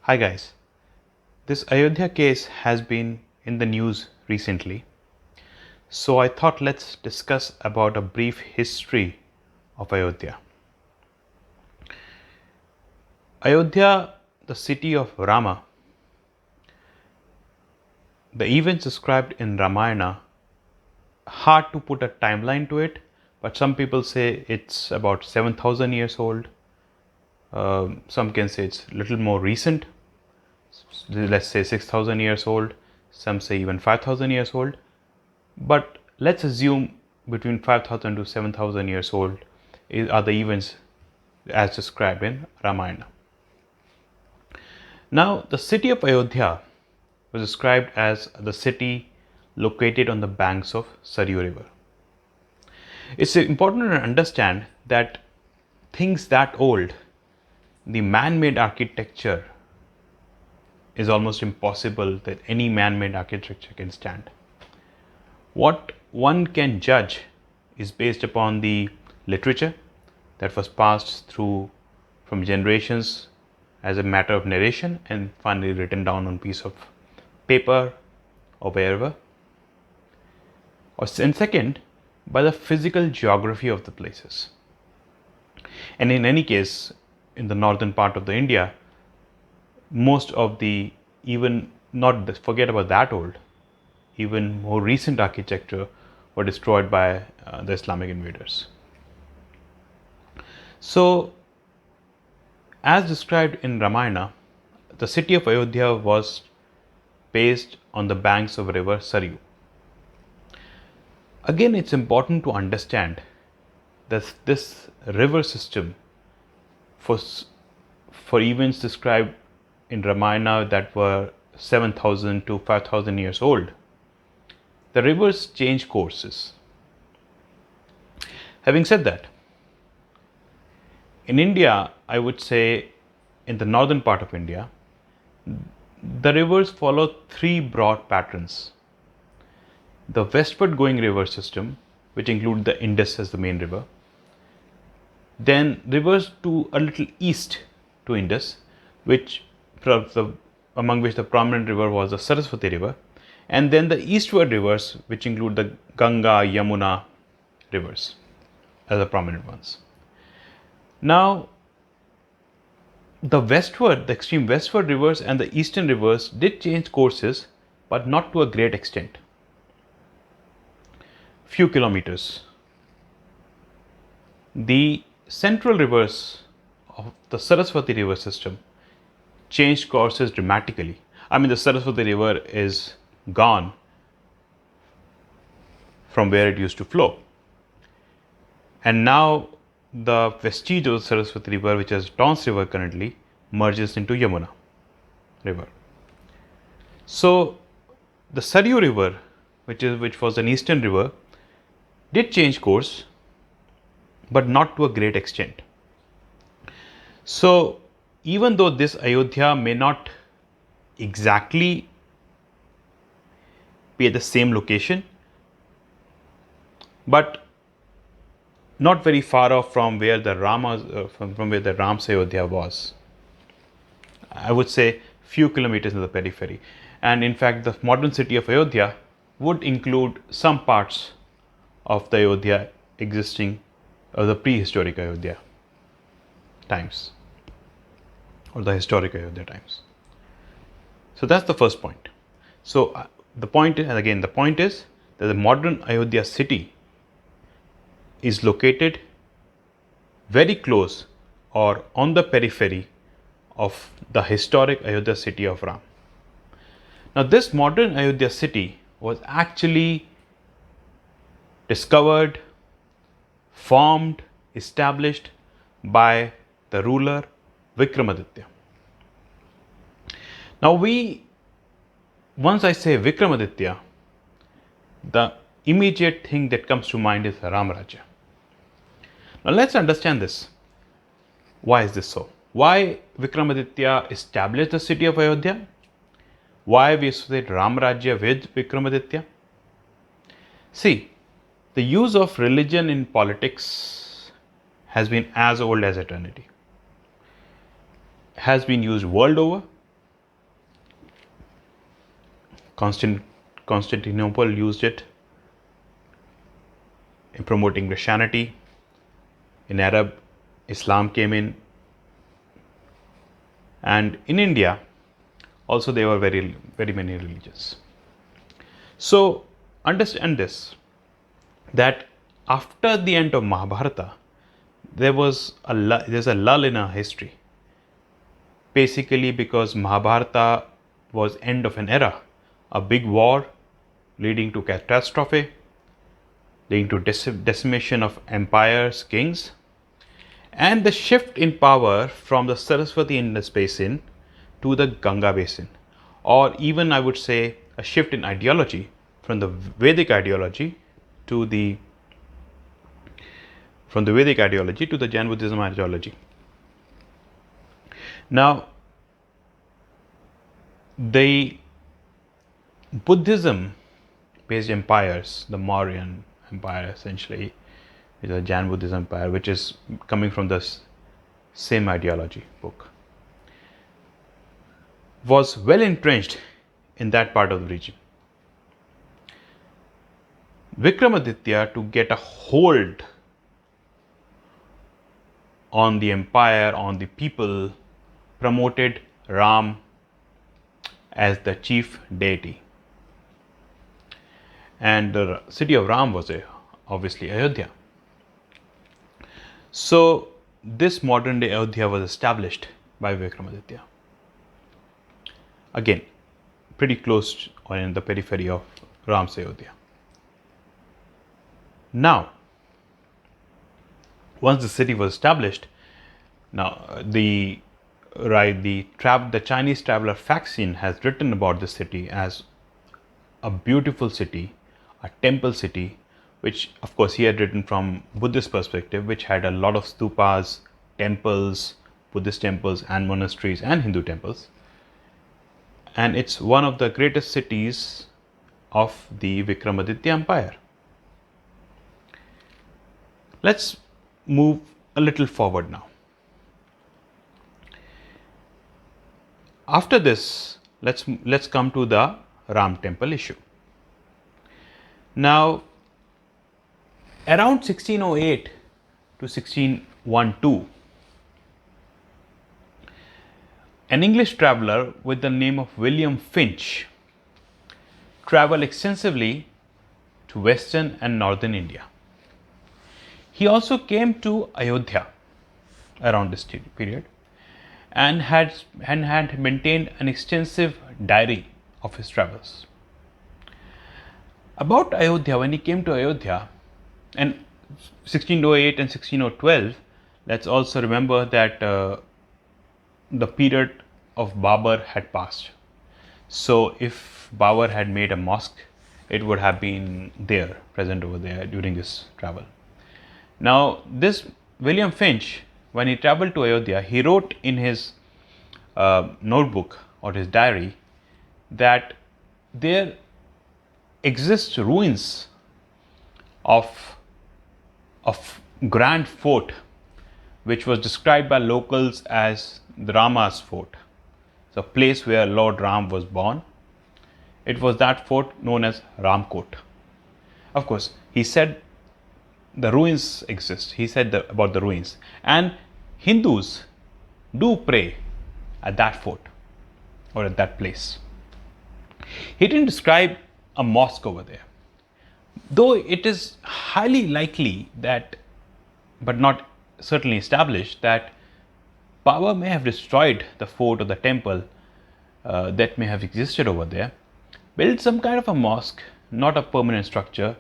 Hi guys, this Ayodhya case has been in the news recently, so I thought let's discuss about a brief history of Ayodhya. Ayodhya, the city of Rama, the events described in Ramayana, hard to put a timeline to it, but some people say it's about 7,000 years old. Some can say it's a little more recent, let's say 6,000 years old, some say even 5,000 years old, but let's assume between 5,000 to 7,000 years old are the events as described in Ramayana. Now, the city of Ayodhya was described as the city located on the banks of Saryu River. It's important to understand that things that old, the man-made architecture is almost impossible that any man-made architecture can stand. What one can judge is based upon the literature that was passed through from generations as a matter of narration and finally written down on a piece of paper or wherever. And second, by the physical geography of the places. And in any case, in the northern part of the India, most of the even not forget about that old, even more recent architecture were destroyed by the Islamic invaders. So, as described in Ramayana, the city of Ayodhya was based on the banks of river Saryu. Again, it's important to understand that this river system for events described in Ramayana that were 7,000 to 5,000 years old, the rivers change courses. Having said that, in India, I would say in the northern part of India, the rivers follow three broad patterns. The westward going river system, which include the Indus as the main river, then rivers to a little east to Indus, among which the prominent river was the Saraswati river, and then the eastward rivers, which include the Ganga, Yamuna rivers as the prominent ones. Now, the extreme westward rivers and the eastern rivers did change courses, but not to a great extent. Few kilometers. The central rivers of the Saraswati river system changed courses dramatically. I mean, the Saraswati river is gone from where it used to flow. And now the vestige of the Saraswati river, which is Tons river currently, merges into Yamuna river. So the Saryu river, which was an eastern river, did change course, but not to a great extent. So even though this Ayodhya may not exactly be at the same location, but not very far off from where the from where the Ram's Ayodhya was. I would say few kilometers in the periphery. And in fact, the modern city of Ayodhya would include some parts of the Ayodhya existing, or the prehistoric Ayodhya times, or the historic Ayodhya times. So that's the first point. So the point is that the modern Ayodhya city is located very close or on the periphery of the historic Ayodhya city of Ram. Now, this modern Ayodhya city was actually discovered, formed, established by the ruler Vikramaditya. Now, once I say Vikramaditya, the immediate thing that comes to mind is Ram Rajya. Now, let's understand this. Why is this so? Why Vikramaditya established the city of Ayodhya? Why we associate Ram Rajya with Vikramaditya? See, the use of religion in politics has been as old as eternity. Has been used world over, Constantinople used it in promoting Christianity. In Arab, Islam came in, and in India also there were very many religions. So understand this, that after the end of Mahabharata, there's a lull in our history, basically because Mahabharata was end of an era, a big war leading to catastrophe, leading to decimation of empires, kings, and the shift in power from the Saraswati Indus basin to the Ganga basin, or even I would say a shift in ideology from the Vedic ideology to the Jain Buddhism ideology. Now, the Buddhism based empires, the Mauryan Empire essentially, is a Jain Buddhism empire, which is coming from this same ideology book, was well entrenched in that part of the region. Vikramaditya, to get a hold on the empire, on the people, promoted Ram as the chief deity. And the city of Ram was obviously Ayodhya. So this modern day Ayodhya was established by Vikramaditya. Again, pretty close or in the periphery of Ram's Ayodhya. Now, once the city was established, now the Chinese traveler Faxin has written about the city as a beautiful city, a temple city, which of course he had written from Buddhist perspective, which had a lot of stupas, temples, Buddhist temples and monasteries and Hindu temples. And it's one of the greatest cities of the Vikramaditya Empire. Let's move a little forward now. After this, let's come to the Ram temple issue. Now, around 1608 to 1612, an English traveler with the name of William Finch traveled extensively to western and northern India. He also came to Ayodhya around this period and had maintained an extensive diary of his travels. About Ayodhya, when he came to Ayodhya, and 1608 and 1612, let's also remember that the period of Babar had passed. So if Babar had made a mosque, it would have been there, present over there during this travel. Now, this William Finch, when he traveled to Ayodhya, he wrote in his notebook or his diary that there exist ruins of grand fort, which was described by locals as the Rama's fort, the place where Lord Ram was born. It was that fort known as Ramkot. Of course, he said the ruins exist. He said about the ruins, and Hindus do pray at that fort or at that place. He didn't describe a mosque over there, though it is highly likely that, but not certainly established, that Babar may have destroyed the fort or the temple that may have existed over there, built some kind of a mosque, not a permanent structure,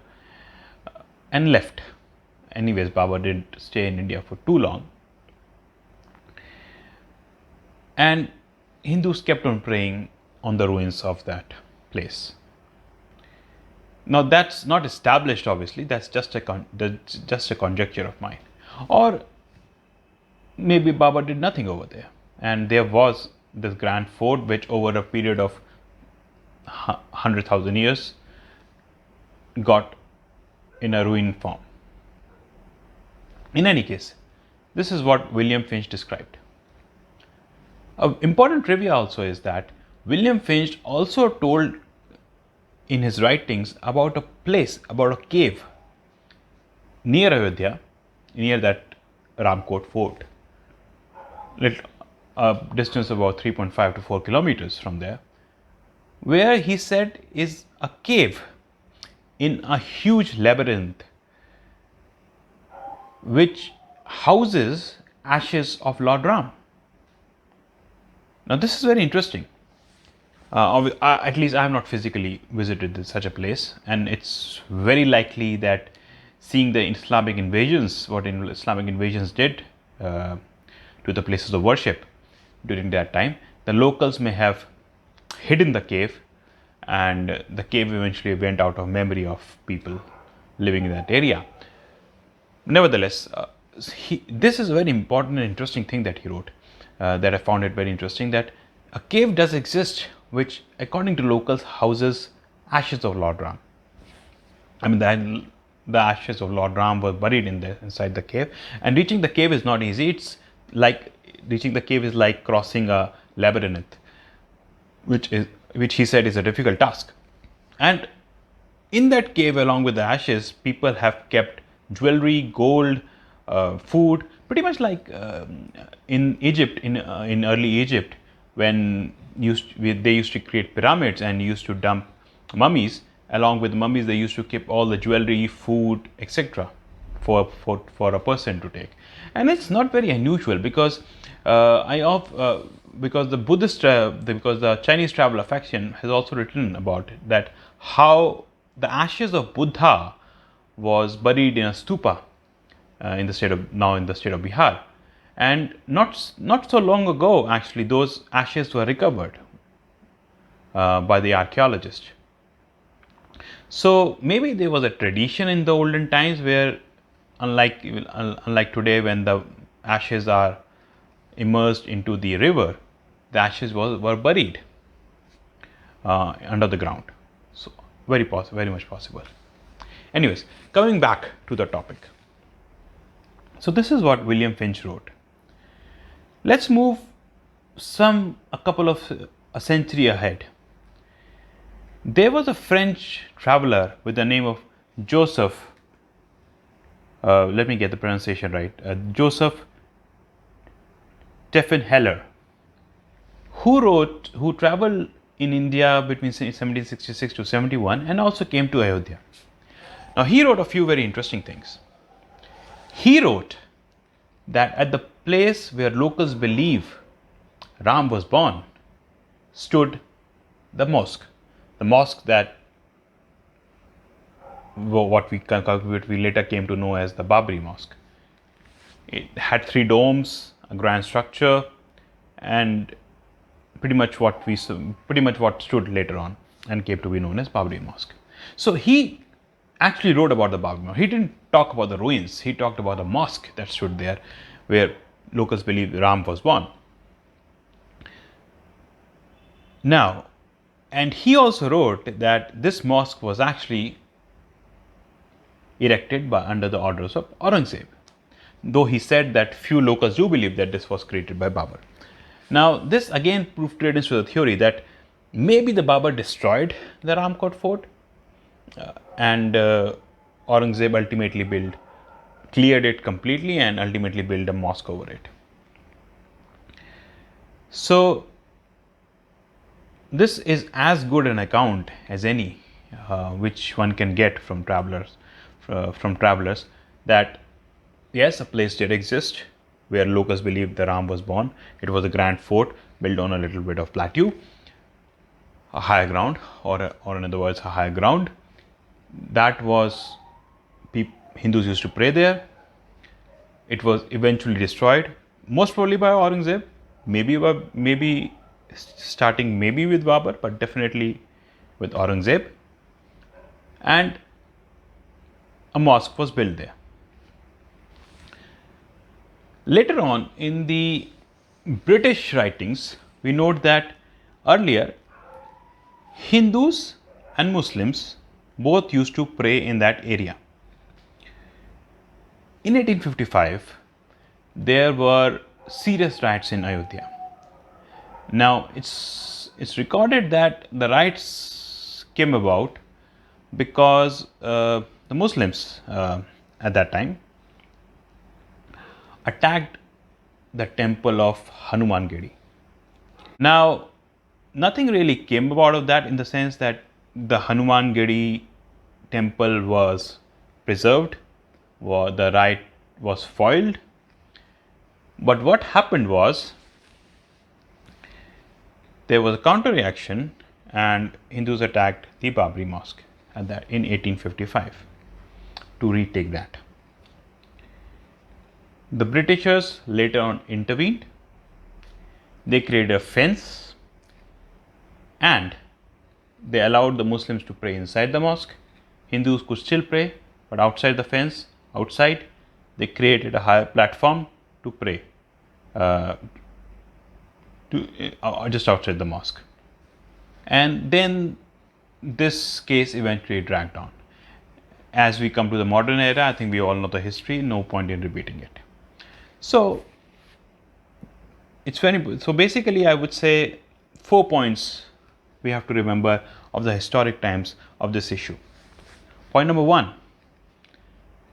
and left. Anyways, Babar didn't stay in India for too long, and Hindus kept on praying on the ruins of that place. Now, that's not established, obviously. That's just a conjecture of mine. Or maybe Babar did nothing over there, and there was this grand fort which over a period of 100,000 years got in a ruin form. In any case, this is what William Finch described. Important trivia also is that William Finch also told in his writings about a place, about a cave near Ayodhya, near that Ramkot Fort, a distance of about 3.5 to 4 kilometers from there, where he said is a cave in a huge labyrinth which houses ashes of Lord Ram. Now, this is very interesting. At least I have not physically visited such a place, and it's very likely that seeing the Islamic invasions, what Islamic invasions did to the places of worship during that time, the locals may have hidden the cave, and the cave eventually went out of memory of people living in that area. Nevertheless, this is a very important and interesting thing that he wrote, that I found it very interesting, that a cave does exist which, according to locals, houses ashes of Lord Ram. I mean, the ashes of Lord Ram were buried inside the cave, and reaching the cave is not easy. It's like reaching the cave is like crossing a labyrinth, which he said is a difficult task. And in that cave, along with the ashes, people have kept jewelry, gold, food, pretty much like in Egypt, in early Egypt, when they used to create pyramids and used to dump mummies. Along with mummies, they used to keep all the jewelry, food, etc. for a person to take. And it's not very unusual, because because the Buddhist, because the Chinese traveler faction has also written about it, that how the ashes of Buddha was buried in a stupa in the state of Bihar, and not so long ago, actually, those ashes were recovered by the archaeologist. So maybe there was a tradition in the olden times where, unlike today, when the ashes are immersed into the river, the ashes were buried under the ground. So very much possible. Anyways, coming back to the topic. So this is what William Finch wrote. Let's move a century ahead. There was a French traveler with the name of Joseph. Let me get the pronunciation right. Joseph Tieffenthaler, who traveled in India between 1766 to 71, and also came to Ayodhya. Now, he wrote a few very interesting things. He wrote that at the place where locals believe Ram was born stood the mosque that what we later came to know as the Babri Mosque. It had 3 domes, a grand structure, and pretty much what stood later on and came to be known as Babri Mosque. So he actually wrote about the Babri Mosque. He didn't talk about the ruins. He talked about the mosque that stood there, where locals believe Ram was born. Now, and he also wrote that this mosque was actually erected under the orders of Aurangzeb, though he said that few locals do believe that this was created by Babar. Now, this again proved credence to the theory that maybe the Babar destroyed the Ramkot Fort, and Aurangzeb ultimately cleared it completely and ultimately built a mosque over it. So this is as good an account as any which one can get from travelers, that yes, a place did exist where locals believed the Ram was born. It was a grand fort built on a little bit of plateau, a higher ground, or in other words, a higher ground. That was, Hindus used to pray there. It was eventually destroyed, most probably by Aurangzeb, maybe starting with Babar, but definitely with Aurangzeb, and a mosque was built there. Later on in the British writings, we note that earlier Hindus and Muslims both used to pray in that area. In 1855, there were serious riots in Ayodhya. Now, it's recorded that the riots came about because the Muslims at that time attacked the temple of Hanuman Gedi. Now, nothing really came about of that in the sense that the Hanuman Gedi temple was preserved, or the riot was foiled. But what happened was there was a counter reaction and Hindus attacked the Babri Mosque at that in 1855 to retake that. The Britishers later on intervened. They created a fence and they allowed the Muslims to pray inside the mosque. Hindus could still pray, but outside the fence, outside, they created a higher platform to pray just outside the mosque. And then this case eventually dragged on. As we come to the modern era, I think we all know the history, no point in repeating it. So basically I would say 4 points we have to remember of the historic times of this issue. Point number 1,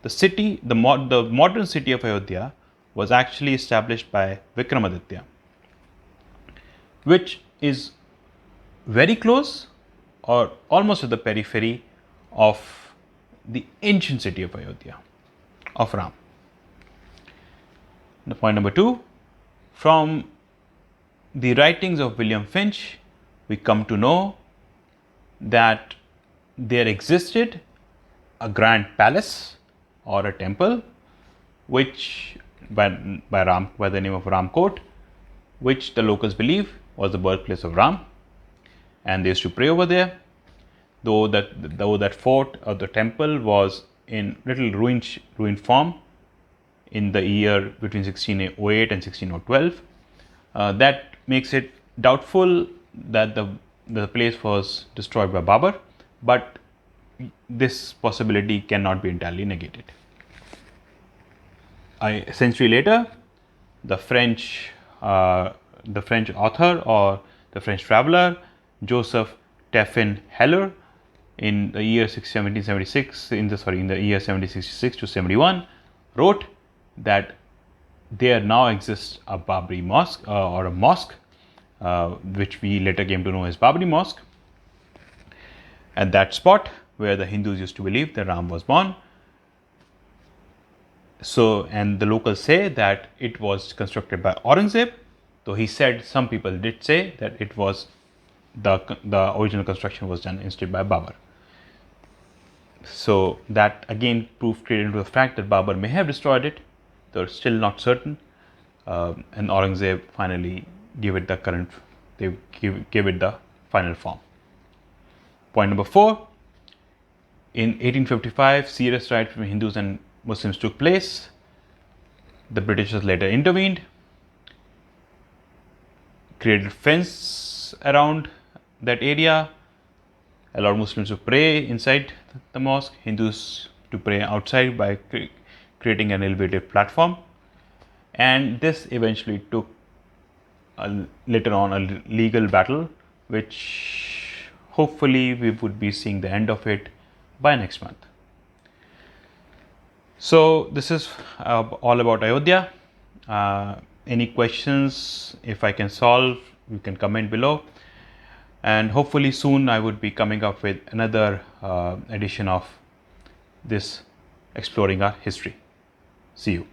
the modern city of Ayodhya was actually established by Vikramaditya, which is very close or almost at the periphery of the ancient city of Ayodhya, of Ram. The point number 2, from the writings of William Finch, we come to know that there existed a grand palace or a temple which by the name of Ramkot, which the locals believe was the birthplace of Ram, and they used to pray over there. Though that fort or the temple was in little ruined form in the year between 1608 and 1612, that makes it doubtful that the place was destroyed by Babar, but this possibility cannot be entirely negated. A century later, the French author or the French traveler Joseph Tieffenthaler in the year 1766 in the year 1766 to 71 wrote that there now exists a Babri mosque or a mosque which we later came to know as Babri Mosque at that spot where the Hindus used to believe that Ram was born. So, and the locals say that it was constructed by Aurangzeb, though he said some people did say that it was the original construction was done instead by Babar. So that again created into the fact that Babar may have destroyed it. They're still not certain, and Aurangzeb finally gave it the final form. Point number 4. In 1855, serious riots between Hindus and Muslims took place. The Britishers later intervened, created fence around that area, allowed Muslims to pray inside the mosque, Hindus to pray outside by creating an elevated platform, and this eventually took later on a legal battle, which hopefully we would be seeing the end of it by next month. So this is all about Ayodhya. Any questions, if I can solve, you can comment below, and hopefully soon I would be coming up with another edition of this exploring our history. See you.